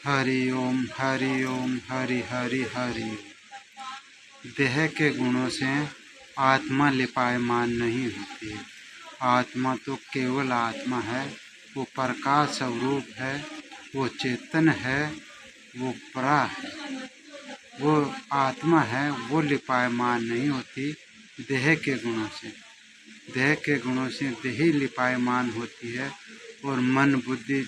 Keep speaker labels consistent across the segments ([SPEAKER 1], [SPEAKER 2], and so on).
[SPEAKER 1] हरि ओम हरि हरि हरि। देह के गुणों से आत्मा लिपायमान नहीं होती है। आत्मा तो केवल आत्मा है, वो प्रकाश स्वरूप है, वो चेतन है, वो परा है, वो आत्मा है, वो लिपायमान नहीं होती देह के गुणों से। देह के गुणों से देह ही लिपायमान होती है और मन बुद्धि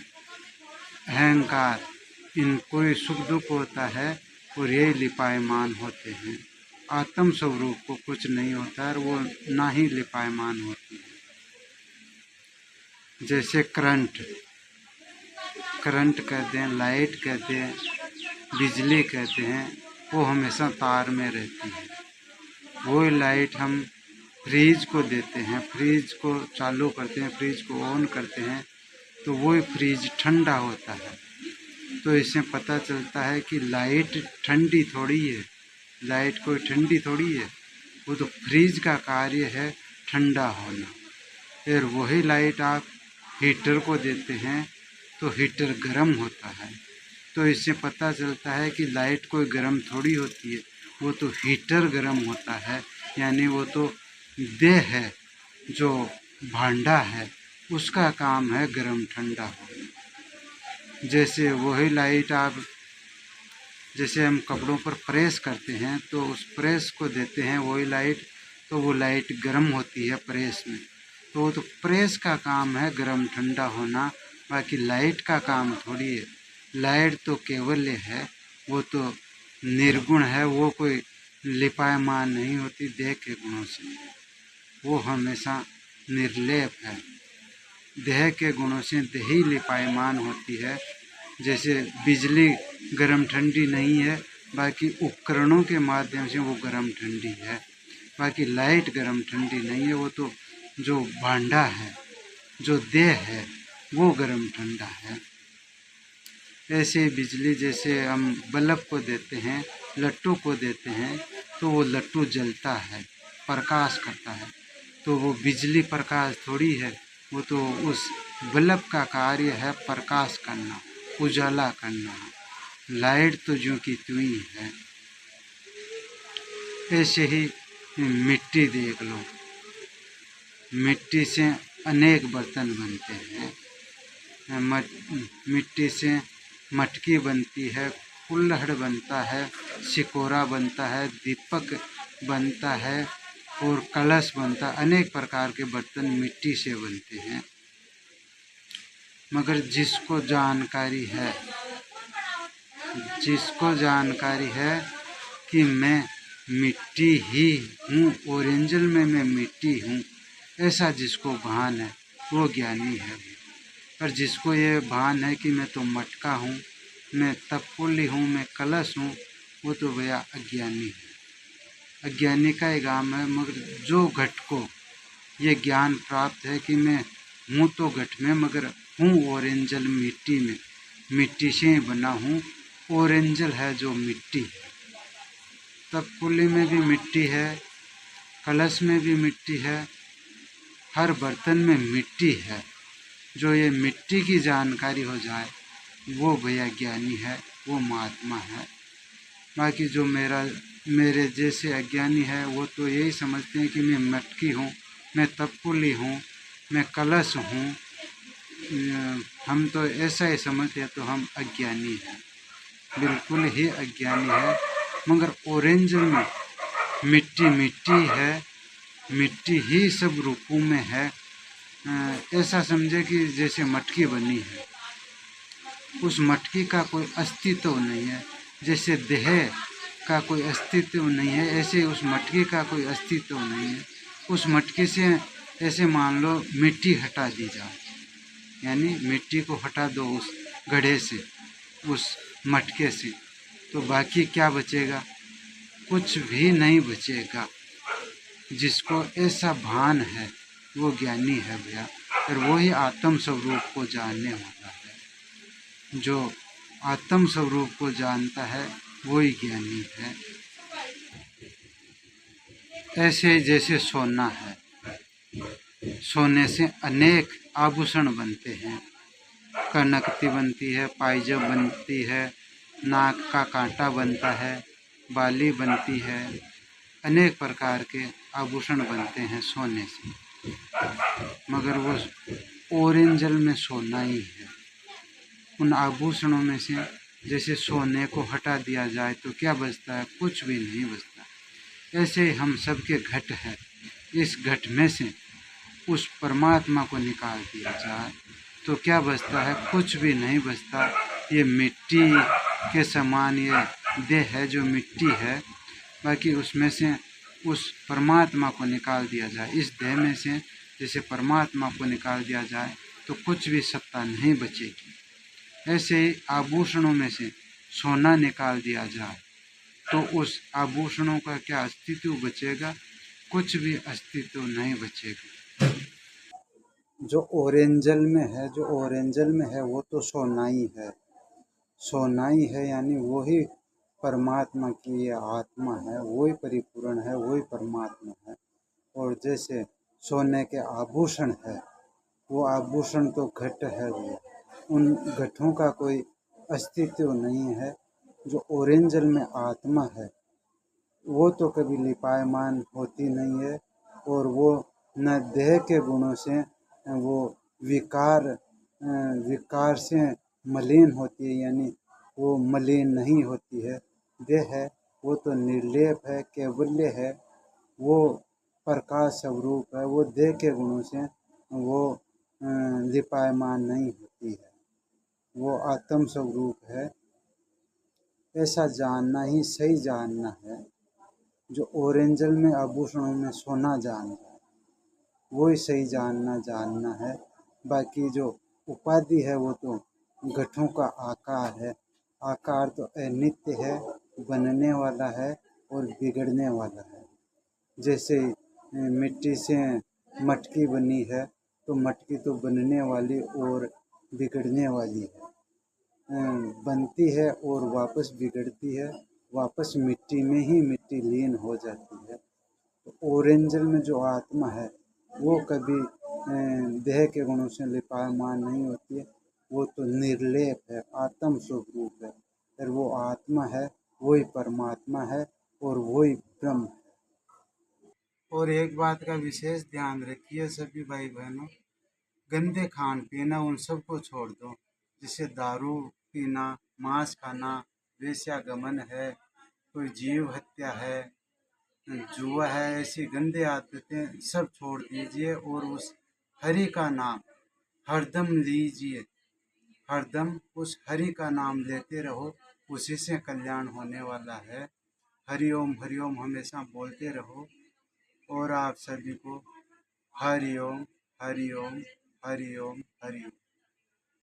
[SPEAKER 1] अहंकार इनको ही सुख दुख होता है और यही लिपायमान होते हैं। आत्म स्वरूप को कुछ नहीं होता है और वो ना ही लिपायमान होती है। जैसे करंट कहते हैं, लाइट कहते हैं, बिजली कहते हैं, वो हमेशा तार में रहती है। वो लाइट हम फ्रिज को देते हैं, फ्रिज को चालू करते हैं, फ्रिज को ऑन करते हैं तो वो फ्रिज ठंडा होता है। तो इससे पता चलता है कि लाइट ठंडी थोड़ी है, लाइट कोई ठंडी थोड़ी है, वो तो फ्रिज का कार्य है ठंडा होना। फिर वही लाइट आप हीटर को देते हैं तो हीटर गर्म होता है। तो इससे पता चलता है कि लाइट कोई गर्म थोड़ी होती है, वो तो हीटर गर्म होता है। यानी वो तो देह है, जो भांडा है, उसका काम है गर्म ठंडा होना। जैसे वही लाइट आप, जैसे हम कपड़ों पर प्रेस करते हैं तो उस प्रेस को देते हैं वही लाइट, तो वो लाइट गर्म होती है प्रेस में। तो वो तो प्रेस का काम है गर्म ठंडा होना, बाकी लाइट का काम थोड़ी है। लाइट तो केवल्य है, वो तो निर्गुण है, वो कोई लिपायमान नहीं होती देह के गुणों से, वो हमेशा निर्लेप है। देह के गुणों से देह ही लिपायमान होती है। जैसे बिजली गर्म ठंडी नहीं है, बाकी उपकरणों के माध्यम से वो गर्म ठंडी है। बाकी लाइट गर्म ठंडी नहीं है, वो तो जो भांडा है, जो देह है, वो गर्म ठंडा है। ऐसे बिजली, जैसे हम बल्ब को देते हैं, लट्टू को देते हैं तो वो लट्टू जलता है, प्रकाश करता है, तो वो बिजली प्रकाश थोड़ी है, वो तो उस बल्ब का कार्य है प्रकाश करना, उजाला करना। लाइट तो जो की त्यों ही है। ऐसे ही मिट्टी देख लो, मिट्टी से अनेक बर्तन बनते हैं। मिट्टी से मटकी बनती है, कुल्हड़ बनता है, सिकोरा बनता है, दीपक बनता है और कलश बनता है। अनेक प्रकार के बर्तन मिट्टी से बनते हैं। मगर जिसको जानकारी है कि मैं मिट्टी ही हूँ, ओरिजिनल में मैं मिट्टी हूँ, ऐसा जिसको भान है वो ज्ञानी है। पर जिसको ये भान है कि मैं तो मटका हूँ, मैं तपकुली हूँ, मैं कलश हूँ, वो तो भैया अज्ञानी है। अज्ञानी का ही काम है। मगर जो घट को ये ज्ञान प्राप्त है कि मैं हूँ तो घट में, मगर हूँ ओरिजिनल मिट्टी में, मिट्टी से ही बना हूँ, ओरिजिनल है जो मिट्टी है। तपकुली में भी मिट्टी है, कलश में भी मिट्टी है, हर बर्तन में मिट्टी है। जो ये मिट्टी की जानकारी हो जाए वो भैया ज्ञानी है, वो महात्मा है। बाकी जो मेरे जैसे अज्ञानी है वो तो यही समझते हैं कि मैं मटकी हूँ, मैं तपकुली हूँ, मैं कलश हूँ। हम तो ऐसा ही समझते हैं, तो हम अज्ञानी हैं, बिल्कुल ही अज्ञानी है। मगर ओरिजिनल में मिट्टी है, मिट्टी ही सब रूपों में है। ऐसा समझे कि जैसे मटकी बनी है, उस मटकी का कोई अस्तित्व नहीं है। जैसे देह का कोई अस्तित्व नहीं है, ऐसे उस मटकी का कोई अस्तित्व नहीं है। उस मटकी से ऐसे मान लो मिट्टी हटा दी जाए, यानी मिट्टी को हटा दो उस गड्ढे से, उस मटके से, तो बाकी क्या बचेगा? कुछ भी नहीं बचेगा। जिसको ऐसा भान है वो ज्ञानी है भैया, और वही आत्म स्वरूप को जानने वाला है। जो आत्म स्वरूप को जानता है वही ज्ञानी है। ऐसे जैसे सोना है, सोने से अनेक आभूषण बनते हैं, कनकती बनती है, पायजब बनती है, नाक का कांटा बनता है, बाली बनती है, अनेक प्रकार के आभूषण बनते हैं सोने से। मगर वो ओरिजिनल में सोना ही है। उन आभूषणों में से जैसे सोने को हटा दिया जाए तो क्या बचता है? कुछ भी नहीं बचता। ऐसे ही हम सबके घट है, इस घट में से उस परमात्मा को निकाल दिया जाए तो क्या बचता है? कुछ भी नहीं बचता। ये मिट्टी के समान ये देह है जो मिट्टी है, बाकी उसमें से उस परमात्मा को निकाल दिया जाए, इस देह में से जैसे परमात्मा को निकाल दिया जाए तो कुछ भी सत्ता नहीं बचेगी। ऐसे ही आभूषणों में से सोना निकाल दिया जाए तो उस आभूषणों का क्या अस्तित्व बचेगा? कुछ भी अस्तित्व नहीं बचेगा। जो ओरेंजल में है वो तो सोना ही है। सोना ही है, यानी वही परमात्मा की ये आत्मा है, वही परिपूर्ण है, वही परमात्मा है। और जैसे सोने के आभूषण है, वो आभूषण तो घट है, वो उन घटों का कोई अस्तित्व नहीं है। जो ओरिजिनल में आत्मा है वो तो कभी लिपायमान होती नहीं है, और वो न देह के गुणों से वो विकार से मलिन होती है, यानी वो मलिन नहीं होती है। देह है वो तो निर्लेप है, केवल्य है, वो प्रकाश स्वरूप है, वो देह के गुणों से वो लिपायमान नहीं होती है, वो आत्म स्वरूप है। ऐसा जानना ही सही जानना है। जो ओरिजिनल में आभूषणों में सोना जान रहा है वो ही सही जानना है। बाकी जो उपाधि है वो तो घटों का आकार है। आकार तो अनित्य है, बनने वाला है और बिगड़ने वाला है। जैसे मिट्टी से मटकी बनी है तो मटकी तो बनने वाली और बिगड़ने वाली है। बनती है और वापस बिगड़ती है, वापस मिट्टी में ही मिट्टी लीन हो जाती है। तो ओरिजिनल में जो आत्मा है वो कभी देह के गुणों से लिपायमान नहीं होती है, वो तो निर्लेप है, आत्म स्वरूप है। फिर वो आत्मा है, वही परमात्मा है और वही ब्रह्म है। और एक बात का विशेष ध्यान रखिए सभी भाई बहनों, गंदे खान पीना उन सबको छोड़ दो। जैसे दारू पीना, मांस खाना, वेश्यागमन है, कोई जीव हत्या है, जुआ है, ऐसी गंदे आदतें सब छोड़ दीजिए और उस हरि का नाम हरदम लीजिए। हरदम उस हरि का नाम लेते रहो, उसी से कल्याण होने वाला है। हरिओम हमेशा बोलते रहो। और आप सभी को हरिओम हरिओम हरिओम हरिओम।